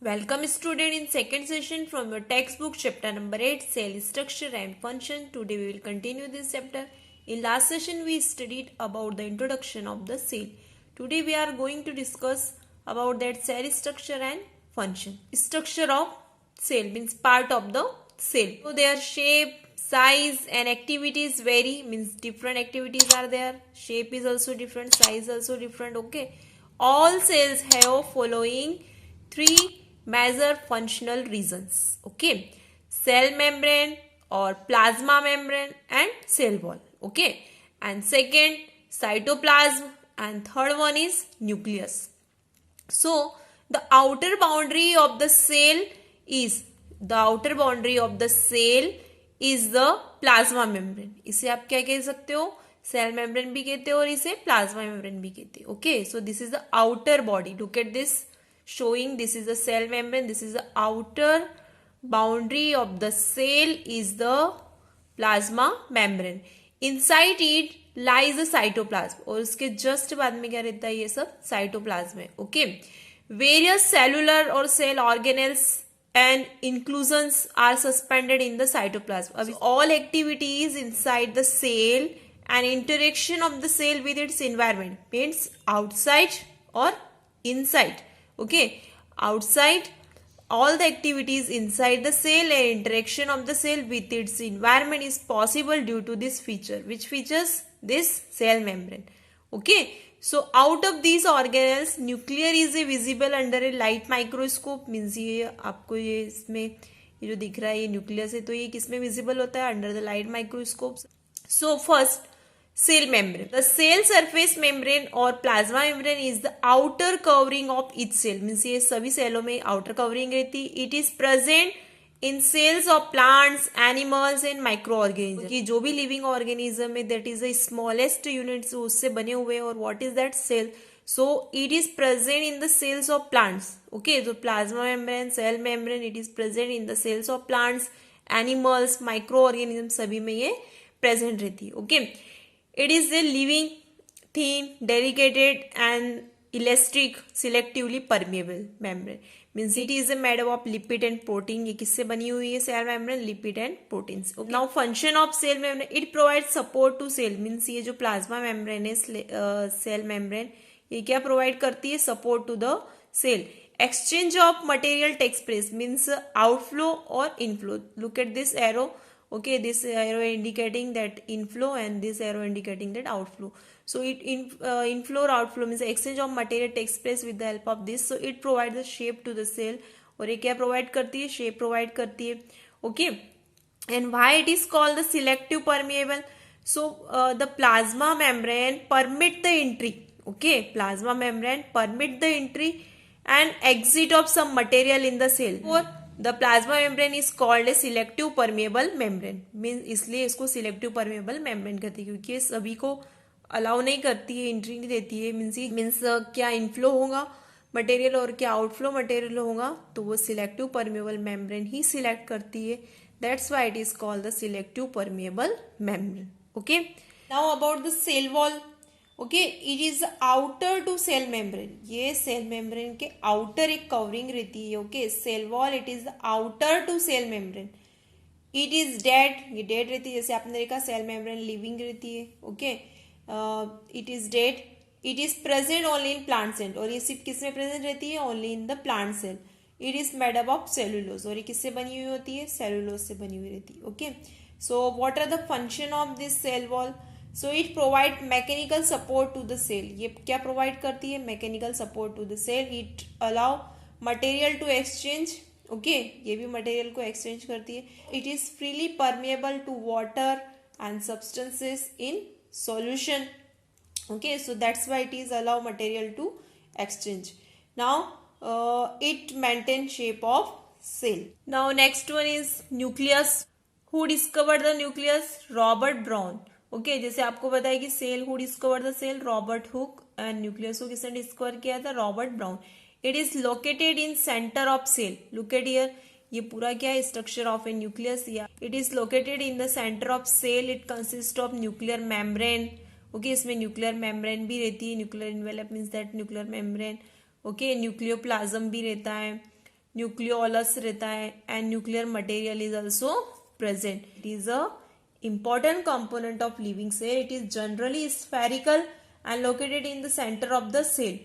Welcome student in second session from your textbook chapter number 8 cell structure and function. Today we will continue this chapter. In last session we studied about the introduction of the cell. Today we are going to discuss about that cell structure and function. Structure of cell means part of the cell. So their shape, size and activities vary, means different activities are there. Shape is also different, size also different. Okay. All cells have following three major functional regions. Okay, cell membrane or plasma membrane and cell wall. Okay, and second cytoplasm and third one is nucleus. So the outer boundary of the cell is the plasma membrane. इसे आप क्या कह सकते हो? Cell membrane भी कहते हो और इसे प्लाज्मा मेम्ब्रेन भी कहते हो. Okay, so this is the outer body. Look at this. Showing this is the cell membrane, this is the outer boundary of the cell is the plasma membrane. Inside it lies the cytoplasm और उसके just बाद में क्या रहता है? ये सब cytoplasm है. Okay, various cellular or cell organelles and inclusions are suspended in the cytoplasm. अब all activities inside the cell and interaction of the cell with its environment means outside or inside. Okay, outside all the activities inside the cell and interaction of the cell with its environment is possible due to this feature. Which features? This cell membrane. Okay, so out of these organelles nuclear is visible under a light microscope. Means ये आपको ये इसमें ये जो दिख रहा है ये न्यूक्लियस है, तो ये किसमें विजिबल होता है? Under the light microscope. So first cell membrane. The cell surface membrane or plasma membrane is the outer covering of each cell. Means ये सभी सेलों में outer covering रहती. It is present in cells of plants, animals and microorganisms. कि जो भी living organism है that is the smallest units उससे बने हुए और what is that cell? So it is present in the cells of plants. Okay, so plasma membrane, cell membrane, it is present in the cells of plants, animals, microorganisms सभी में ये present रहती. Okay. It is a living, thin, delicate and elastic, selectively permeable membrane. Means it is made up of lipid and protein. ये किससे बनी हुई है cell membrane? Lipid and proteins. Okay. Now function of cell membrane, it provides support to cell. Means ये जो plasma membrane है cell membrane, ये क्या provide करती है? Support to the cell. Exchange of material takes place. Means outflow or inflow. Look at this arrow. Okay, this arrow indicating that inflow and this arrow indicating that outflow. So it inflow or outflow means exchange of material takes place with the help of this. So it provides the shape to the cell. और ये क्या provide करती है? Shape provide करती है. Okay, and why it is called the selective permeable? So the plasma membrane permit the entry. Okay, plasma membrane permit the entry and exit of some material in the cell. Or the plasma membrane is called a selective permeable membrane. Means इसलिए इसको selective permeable membrane कहते हैं क्योंकि ये सभी को allow नहीं करती है, एंट्री नहीं देती है. मीन्स क्या इनफ्लो होगा मटेरियल और क्या आउटफ्लो मटेरियल होगा तो वो सिलेक्टिव परमेबल मेम्ब्रेन ही सिलेक्ट करती है. That's why it is called the selective permeable membrane. Okay, now about the cell wall. Okay, it is outer to cell membrane. ये सेल मेम्ब्रेन के आउटर एक covering रहती है. Okay, cell wall it is outer to cell membrane. It is dead, ये dead रहती है. जैसे आपने देखा सेल मेम्ब्रेन लिविंग रहती है. Okay, it is dead. It is present only in plant cell. और ये सिर्फ किस में प्रेजेंट रहती है? Only in the plant cell. It is made up of cellulose. और ये किससे बनी हुई होती है? सेलुलोज से बनी हुई रहती है. Okay, so what are the function of this cell wall? So it provide mechanical support to the cell. ये क्या provide करती है? Mechanical support to the cell. It allow material to exchange. Okay, ये भी material को exchange करती है. It is freely permeable to water and substances in solution. Okay, so that's why it is allow material to exchange. Now it maintain shape of cell. Now next one is nucleus. Who discovered the nucleus? Robert Brown. Okay, जैसे आपको पता है कि cell who discover the cell? Robert Hooke. And nucleus को किसने discover किया था? Robert Brown. It is located in centre of cell. Look at here, ये पूरा क्या है? Structure of a nucleus. या it is located in the centre of cell. It consist of nuclear membrane. Okay, इसमें nuclear membrane भी रहती है. Nuclear envelope means that nuclear membrane. Okay, nucleoplasm भी रहता है. न्यूक्लियोलस रहता है and nuclear material is also present. It is a important component of living cell. It is generally spherical and located in the center of the cell.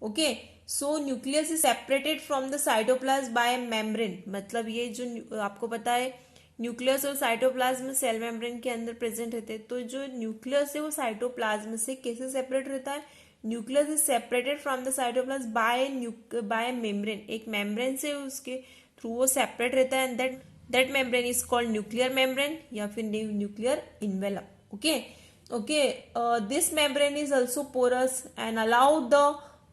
Okay, so nucleus is separated from the cytoplasm by a membrane. मतलब ये जो आपको पता है nucleus और cytoplasm cell membrane के अंदर present रहते हैं. तो जो न्यूक्लियस है वो साइटोप्लाज्म से कैसे सेपरेट रहता है? Nucleus is separated from the cytoplasm bye membrane. एक मेम्ब्रेन से उसके थ्रू वो सेपरेट रहता है and that membrane is called nuclear membrane या फिर nuclear envelope. Okay, this membrane is also porous and allow the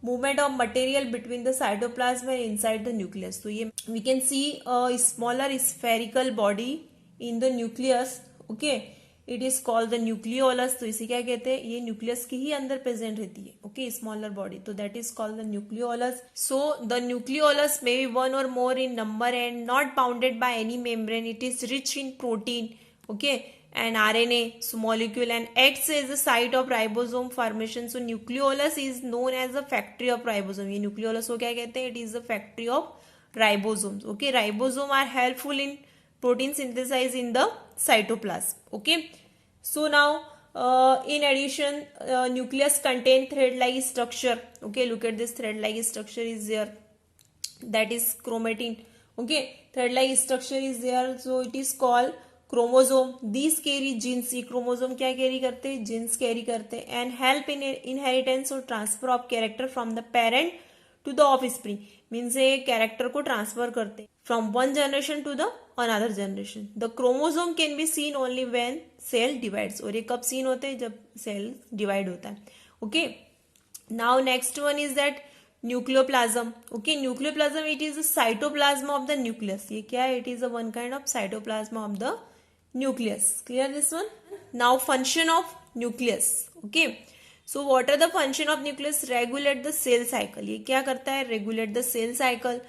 movement of material between the cytoplasm and inside the nucleus. So ये we can see a smaller spherical body in the nucleus. Okay, it is called the nucleolus. तो इसे क्या कहते हैं? ये nucleus के ही अंदर present रहती है. Okay, smaller body. तो that is called the nucleolus. So the nucleolus may be one or more in number and not bounded by any membrane. It is rich in protein, okay, and RNA so molecule and acts as a site of ribosome formation. So nucleolus is known as the factory of ribosome. ये nucleolus को क्या कहते हैं? It is the factory of ribosomes. Okay, ribosome are helpful in protein synthesis in the cytoplasm. Okay, so now in addition nucleus contain thread-like structure. Okay, look at this thread-like structure is there, that is chromatin. Okay, thread-like structure is there, so it is called chromosome. These carry genes. ये chromosome क्या carry करते हैं? Genes carry करते हैं and help in inheritance और transfer of character from the parent to the offspring. Means ये character को transfer करते हैं from one generation to the another generation. The chromosome can be seen only when cell divides. और ये कब scene होते हैं? जब सेल डिवाइड होता है. Okay, now next one is that nucleoplasm. Okay, nucleoplasm it is the cytoplasm of the nucleus. ये क्या है? It is a one kind of cytoplasm of the nucleus. Clear this one? Now function of nucleus. Okay, so what are the function of nucleus? Regulate the cell cycle. ये क्या करता है? Regulate the cell cycle.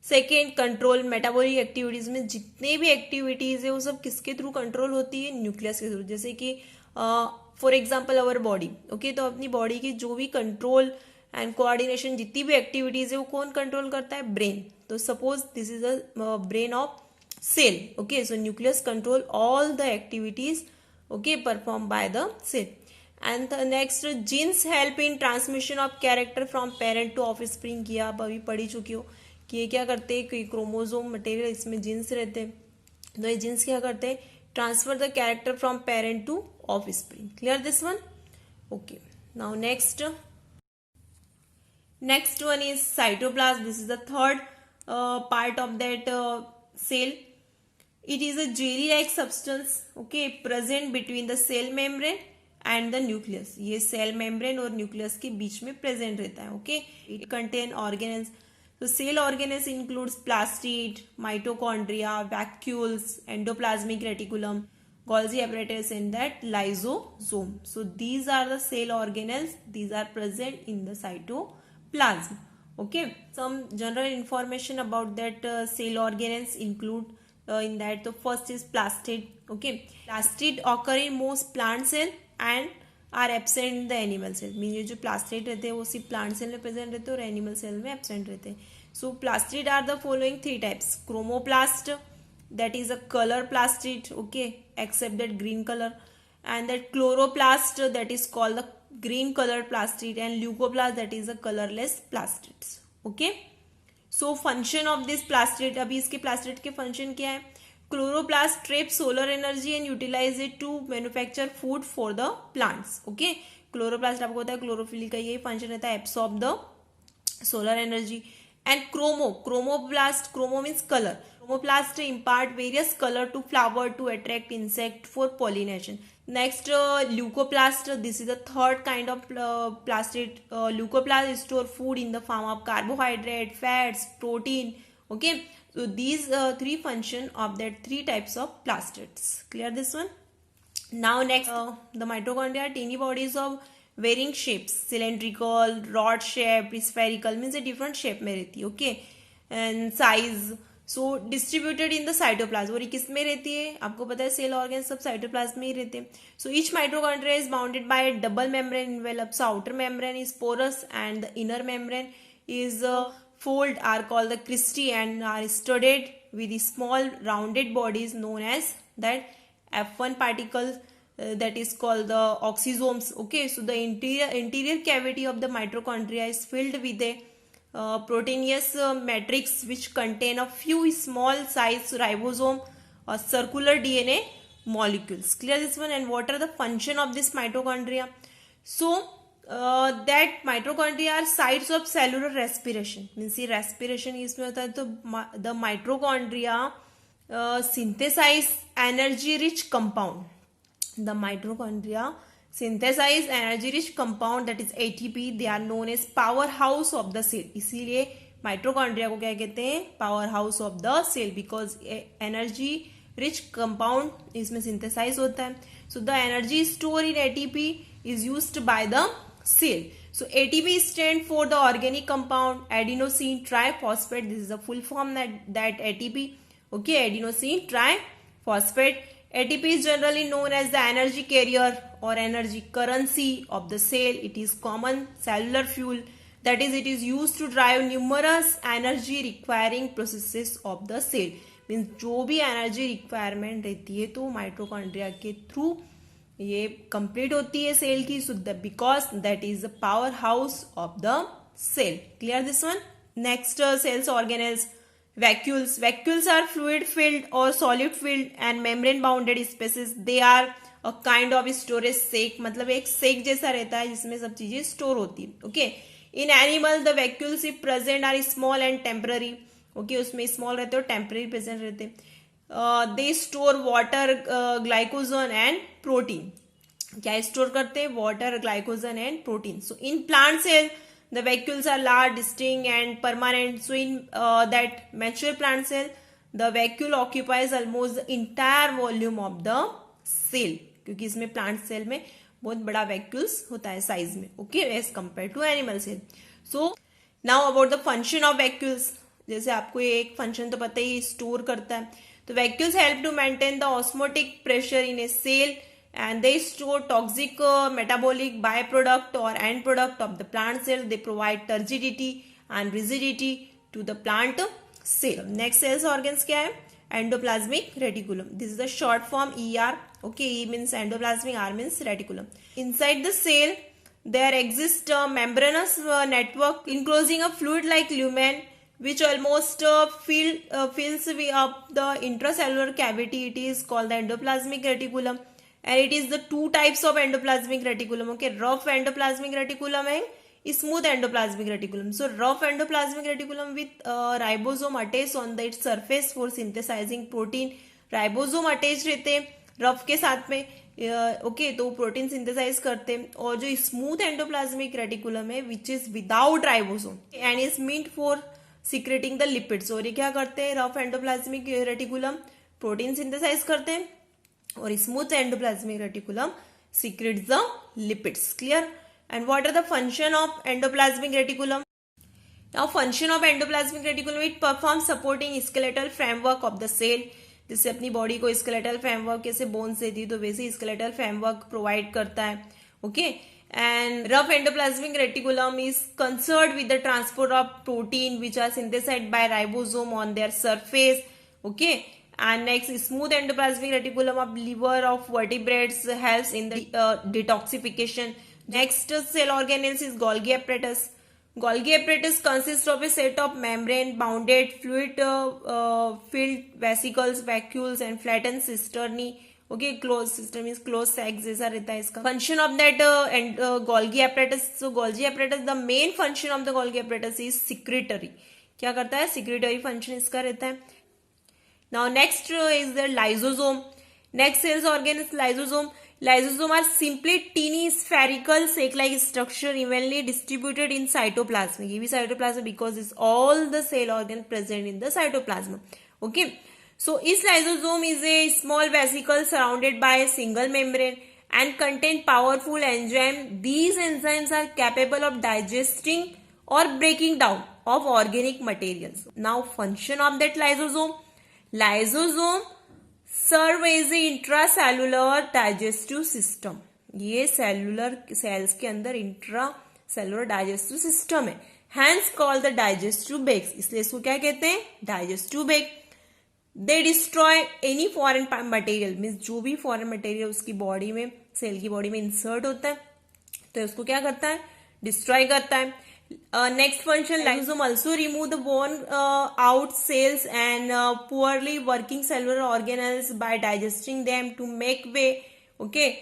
Second, control metabolic activities. में जितने भी activities है वो सब किसके थ्रू कंट्रोल होती है? न्यूक्लियस के थ्रू. जैसे कि for example our body. Okay, तो अपनी बॉडी की जो भी कंट्रोल एंड कोऑर्डिनेशन जितनी भी एक्टिविटीज है वो कौन कंट्रोल करता है? ब्रेन. तो suppose this is a brain of cell. Okay, so nucleus control all the activities, okay, performed by the cell. And the next, genes help in transmission of character from parent to offspring. ये आप अभी पढ़ी चुकी हो कि ये क्या करते हैं? कोई क्रोमोसोम मटेरियल इसमें जीन्स रहते हैं. तो ये जीन्स क्या करते हैं? Transfer the character from parent to offspring. Clear this one? Okay, now next one is cytoplasm. This is the third part of that cell. It is a jelly-like substance, okay, present between the cell membrane and the nucleus. ये cell membrane और nucleus के बीच में present रहता है. Okay, it contain organelles. So cell organelles includes plastid, mitochondria, vacuoles, endoplasmic reticulum, Golgi apparatus, and that lysosome. So these are the cell organelles. These are present in the cytoplasm. Okay, some general information about that cell organelles include in that the first is plastid. Okay, plastid occur in most plant cell and are absent in the animal cell. Mean ये जो plastid रहते हैं वो सिर्फ plant cell में present रहते हैं और animal cell में absent रहते हैं. So plastid are the following three types. Chromoplast, that is a color plastid, okay, except that green color, and that chloroplast, that is called the green colored plastid, and leucoplast, that is a colorless plastids. Okay, so function of this plastid. अभी इसके plastid के function क्या है? Chloroplast trap solar energy and utilise it to manufacture food for the plants. Okay, chloroplast आपको होता है chlorophyll का यही फंक्शन रहता है, absorb the solar energy. And chromoplast, chromo means colour. Chromoplast impart various colour to flower to attract insect for pollination. Next, leucoplast. This is the third kind of plastid. Leucoplast store food in the form of carbohydrate, fats, protein. Okay, so these three function of that three types of plastids. Clear this one? Now next, the mitochondria are tiny bodies of varying shapes. Cylindrical, rod shaped, spherical, means a different shape में रहती है. Okay, and size. So distributed in the cytoplasm. और ये किस में रहती है? आपको पता है सेल ऑर्गन सब साइटोप्लाज्म में ही रहते हैं. So each mitochondria is bounded by double membrane envelope. So outer membrane is porous and the inner membrane is fold are called the cristae and are studded with the small rounded bodies known as that F1 particles that is called the oxysomes. Okay, so the interior cavity of the mitochondria is filled with a proteinous matrix which contain a few small size ribosome or circular DNA molecules. Clear this one? And what are the function of this mitochondria? So that mitochondria are sites of cellular respiration. Means ये respiration इसमें होता है तो the mitochondria synthesize energy rich compound. The mitochondria synthesize energy rich compound that is ATP. They are known as powerhouse of the cell. इसीलिए mitochondria को क्या कहते हैं? Powerhouse of the cell because energy rich compound इसमें synthesize होता है. So the energy stored in ATP is used by the cell. So ATP stand for the organic compound adenosine triphosphate. This is the full form that ATP. Okay, adenosine triphosphate. ATP is generally known as the energy carrier or energy currency of the cell. It is common cellular fuel. That is, it is used to drive numerous energy requiring processes of the cell. Means जो भी energy requirement रहती है तो mitochondria के through ये complete होती है cell की. So because that is the power house of the cell. Clear this one? Next cells organelles. vacuoles. Vacuoles are fluid filled or solid filled and membrane bounded spaces. They are a kind of storage sac. मतलब एक सेक जैसा रहता है जिसमें सब चीजें store होती है. Okay, in animal the vacuoles if present are small and temporary. Okay, उसमें स्मॉल रहते और टेम्पररी प्रेजेंट रहते. They store water, glycogen and protein. क्या स्टोर करते हैं? Water, glycogen and protein. So in plant cell the vacuoles are large, distinct and permanent. So in that mature plant cell the vacuole occupies almost the entire volume of the cell. क्योंकि इसमें plant cell में बहुत बड़ा vacuoles होता है size में. Okay, as compare to animal cell. So now about the function of vacuoles. जैसे आपको ये एक फंक्शन तो पता ही, स्टोर करता है. तो vacuoles help to maintain the osmotic pressure in a cell and they store toxic metabolic byproduct or end product of the plant cell. They provide turgidity and rigidity to the plant cell. Next cells organs क्या है? Endoplasmic reticulum. This is the short form ER. Okay, E means endoplasmic, R means reticulum. Inside the cell there exists a membranous network enclosing a fluid like lumen which almost fills up the intracellular cavity. It is called the endoplasmic reticulum. And it is the two types of endoplasmic reticulum. Okay, rough endoplasmic reticulum and smooth endoplasmic reticulum. So rough endoplasmic reticulum with ribosome attached on its surface for synthesizing protein. Ribosome attached रहते rough के साथ में. Okay, तो protein synthesise करते हैं. और जो smooth endoplasmic reticulum है which is without ribosome and is meant for secreting the lipids. और ये क्या करते हैं? Rough endoplasmic reticulum protein synthesise करते हैं और smooth endoplasmic reticulum secretes the lipids. Clear? And what are the function of endoplasmic reticulum? Now function of endoplasmic reticulum, it performs supporting skeletal framework of the cell. जैसे अपनी body को skeletal framework कैसे bones देती है तो वैसे skeletal framework provide करता है. Okay, and rough endoplasmic reticulum is concerned with the transport of protein which are synthesized by ribosome on their surface. Okay, and next smooth endoplasmic reticulum of liver of vertebrates helps in the detoxification. Next cell organelles is Golgi apparatus. Golgi apparatus consists of a set of membrane bounded fluid filled vesicles, vacuoles and flattened cisternae. Okay, closed cistern means closed sac जैसा रहता है इसका. Function of that Golgi apparatus. So Golgi apparatus, the main function of the Golgi apparatus is secretory. क्या करता है? secretory function इसका रहता है. Now next is the lysosome. Next cells organ is lysosome. Lysosome are simply teeny spherical sac-like structure evenly distributed in cytoplasm. ये भी cytoplasm because it's all the cell organ present in the cytoplasm. Okay, so each lysosome is a small vesicle surrounded by a single membrane and contain powerful enzyme. These enzymes are capable of digesting or breaking down of organic materials. Now function of that lysosome. Lysosome serve as a intracellular digestive system. ये cellular cells के अंदर intracellular digestive system है. Hence call the digestive bags, इसलिए इसको क्या कहते हैं, digestive bag. They destroy any foreign material, means जो भी फॉरेन मटेरियल उसकी बॉडी में, सेल की बॉडी में इंसर्ट होता है तो उसको क्या करता है, डिस्ट्रॉय करता है. Next function, lysosome also remove the worn out cells and poorly working cellular organelles by digesting them to make way, okay,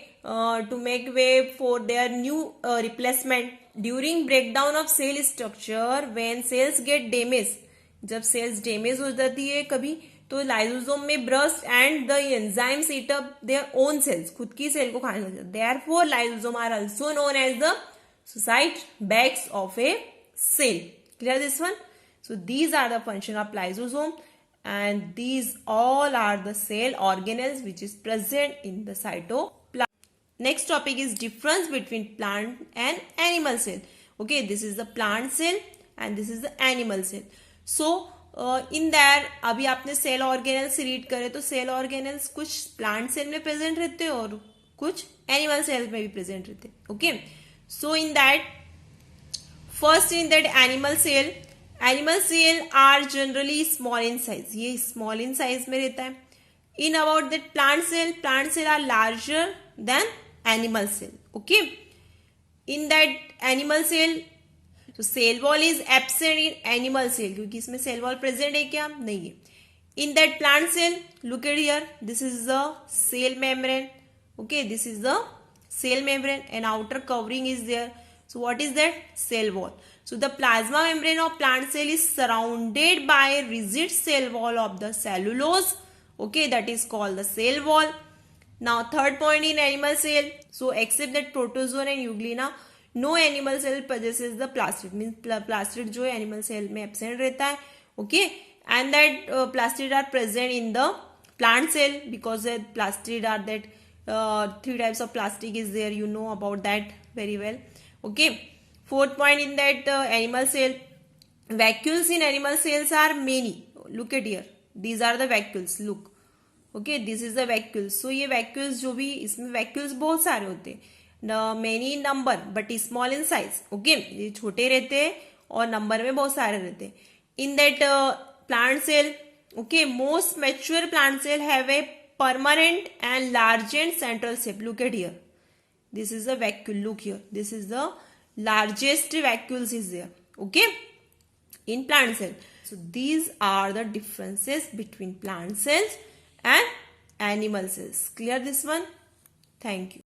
to make way for their new replacement. During breakdown of cell structure, when cells get damaged, जब cells damage हो जाती है कभी, तो lysosome में burst and the enzymes eat up their own cells, खुद की cell को खाने लग जाते. Therefore, lysosome are also known as the suicide bags of a cell. Clear this one? So these are the function of lysosome, and these all are the cell organelles which is present in the cytoplasm. Next topic is difference between plant and animal cell. Okay, this is the plant cell and this is the animal cell. So in there अभी आपने cell organelles read करे तो cell organelles कुछ plant cell में present रहते हैं और कुछ animal cell में भी present रहते हैं. Okay, so in that first in that animal cell are generally small in size, ये small in size में रहता है. In about that plant cell are larger than animal cell. Okay, in that animal cell, so cell wall is absent in animal cell, क्योंकि इसमें cell wall present है क्या, नहीं है. In that plant cell, look at here, this is the cell membrane. Okay, this is the cell membrane and outer covering is there. So what is that, cell wall. So the plasma membrane of plant cell is surrounded by a rigid cell wall of the cellulose. Okay, that is called the cell wall. Now third point in animal cell, so except that protozoa and euglena, no animal cell possesses the plastid, means plastid जो है animal cell में absent रहता है. Okay, and that plastid are present in the plant cell because that plastid are that three types of plastic is there, you know about that very well. Okay, fourth point in that animal cell, vacuoles in animal cells are many. Look at here, these are the vacuoles, look. Okay, this is the vacuoles. So ये vacuoles जो भी, इसमें vacuoles बहुत सारे होते हैं, many number but small in size. Okay, ये छोटे रहते हैं और नंबर में बहुत सारे रहते हैं. In that plant cell, okay, most mature plant cell have a permanent and largest central shape. Look at here, this is the vacuole, look here, this is the largest vacuoles is there. Okay, in plant cell. So these are the differences between plant cells and animal cells. Clear this one? Thank you.